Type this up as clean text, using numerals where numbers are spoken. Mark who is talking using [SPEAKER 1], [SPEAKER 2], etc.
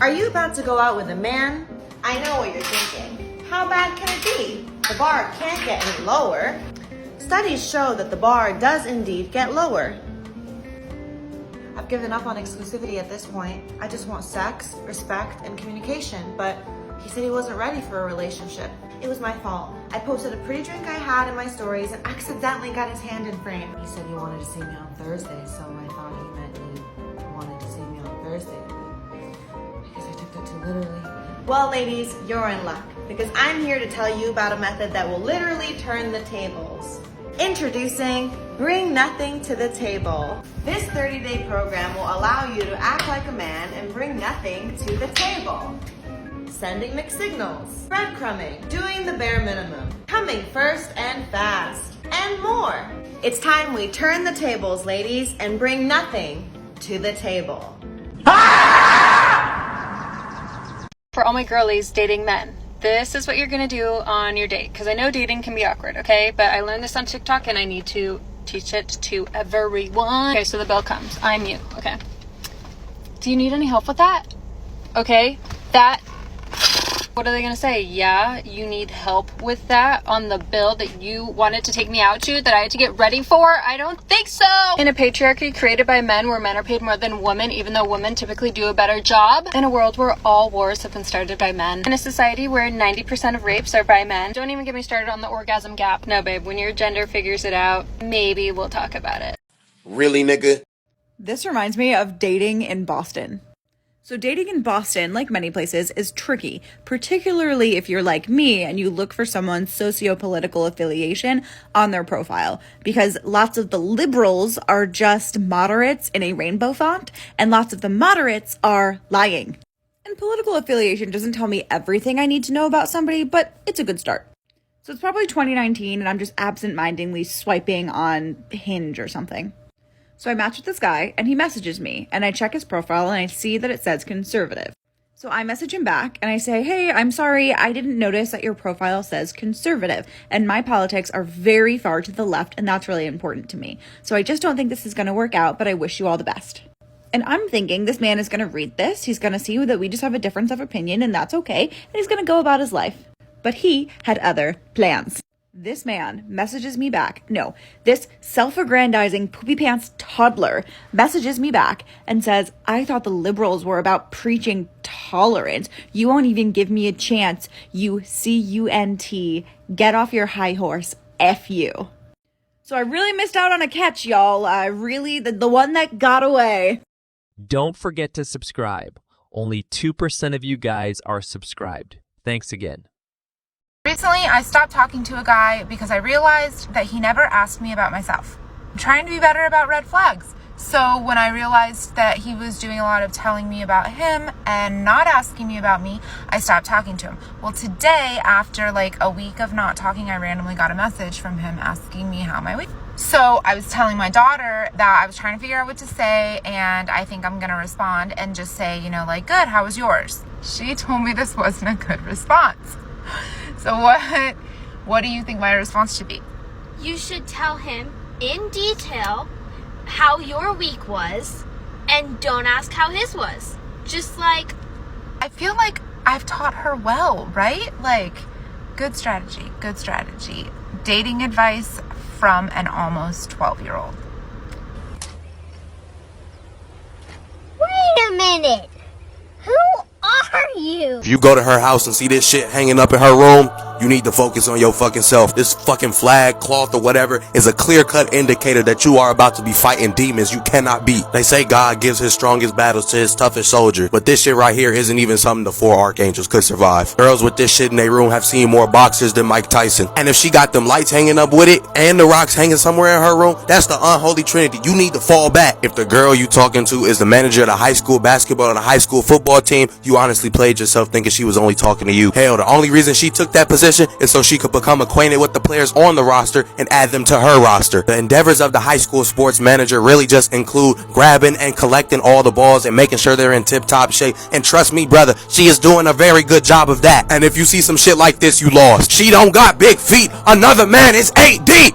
[SPEAKER 1] Are you about to go out with a man? I know what you're thinking. How bad can it be? The bar can't get any lower. Studies show that the bar does indeed get lower. I've given up on exclusivity at this point. I just want sex, respect, and communication, but he said he wasn't ready for a relationship. It was my fault. I posted a pretty drink I had in my stories and accidentally got his hand in frame. He said he wanted to see me on Thursday, so I thought he meant he wanted to see me on Thursday. Because I took that too literally. Well, ladies, you're in luck, because I'm here to tell you about a method that will literally turn the tables. Introducing Bring Nothing to the Table. This 30-day program will allow you to act like a man and bring nothing to the table. Sending mixed signals, breadcrumbing, doing the bare minimum, coming first and fast, and more. It's time we turn the tables, ladies, and bring nothing to the table.
[SPEAKER 2] For all my girlies dating men, this is what you're gonna do on your date, because I know dating can be awkward, okay? But I learned this on TikTok and I need to teach it to everyone. Okay, so the bell comes. I'm you, okay? Do you need any help with that? Okay, what are they gonna say? Yeah, you need help with that on the bill that you wanted to take me out to, that I had to get ready for? I don't think so. In a patriarchy created by men where men are paid more than women, even though women typically do a better job. In a world where all wars have been started by men. In a society where 90% of rapes are by men. Don't even get me started on the orgasm gap. No, babe, when your gender figures it out, maybe we'll talk about it.
[SPEAKER 3] Really, nigga?
[SPEAKER 4] This reminds me of dating in Boston. So dating in Boston, like many places, is tricky, particularly if you're like me and you look for someone's socio-political affiliation on their profile, because lots of the liberals are just moderates in a rainbow font, and lots of the moderates are lying. And political affiliation doesn't tell me everything I need to know about somebody, but it's a good start. So it's probably 2019 and I'm just absent-mindedly swiping on Hinge or something. So I match with this guy and he messages me and I check his profile and I see that it says conservative. So I message him back and I say, hey, I'm sorry, I didn't notice that your profile says conservative and my politics are very far to the left and that's really important to me. So I just don't think this is going to work out, but I wish you all the best. And I'm thinking this man is going to read this, he's going to see that we just have a difference of opinion and that's okay, and he's going to go about his life. But he had other plans. This man messages me back. No, this self-aggrandizing poopy pants toddler messages me back and says, I thought the liberals were about preaching tolerance. You won't even give me a chance. You cunt. Get off your high horse. F you. So I really missed out on a catch, y'all. The one that got away.
[SPEAKER 5] Don't forget to subscribe. Only 2% of you guys are subscribed. Thanks again.
[SPEAKER 6] Recently, I stopped talking to a guy because I realized that he never asked me about myself. I'm trying to be better about red flags. So when I realized that he was doing a lot of telling me about him and not asking me about me, I stopped talking to him. Well, today, after like a week of not talking, I randomly got a message from him asking me how my week. So I was telling my daughter that I was trying to figure out what to say, and I think I'm gonna respond and just say, like, good, how was yours? She told me this wasn't a good response. So what do you think my response should be?
[SPEAKER 7] You should tell him in detail how your week was and don't ask how his was. Just like...
[SPEAKER 6] I feel like I've taught her well, right? Like, good strategy. Dating advice from an almost 12-year-old.
[SPEAKER 7] Wait a minute! Who are you?
[SPEAKER 3] If you go to her house and see this shit hanging up in her room, you need to focus on your fucking self. This fucking flag, cloth, or whatever is a clear-cut indicator that you are about to be fighting demons you cannot beat. They say God gives his strongest battles to his toughest soldier, but this shit right here isn't even something the 4 archangels could survive. Girls with this shit in their room have seen more boxers than Mike Tyson. And if she got them lights hanging up with it and the rocks hanging somewhere in her room, that's the unholy trinity. You need to fall back. If the girl you talking to is the manager of the high school basketball and the high school football team, you honestly played yourself thinking she was only talking to you. Hell, the only reason she took that position is so she could become acquainted with the players on the roster and add them to her roster. The endeavors of the high school sports manager really just include grabbing and collecting all the balls and making sure they're in tip-top shape. And trust me, brother, she is doing a very good job of that. And if you see some shit like this, you lost. She don't got big feet. Another man is 8 deep.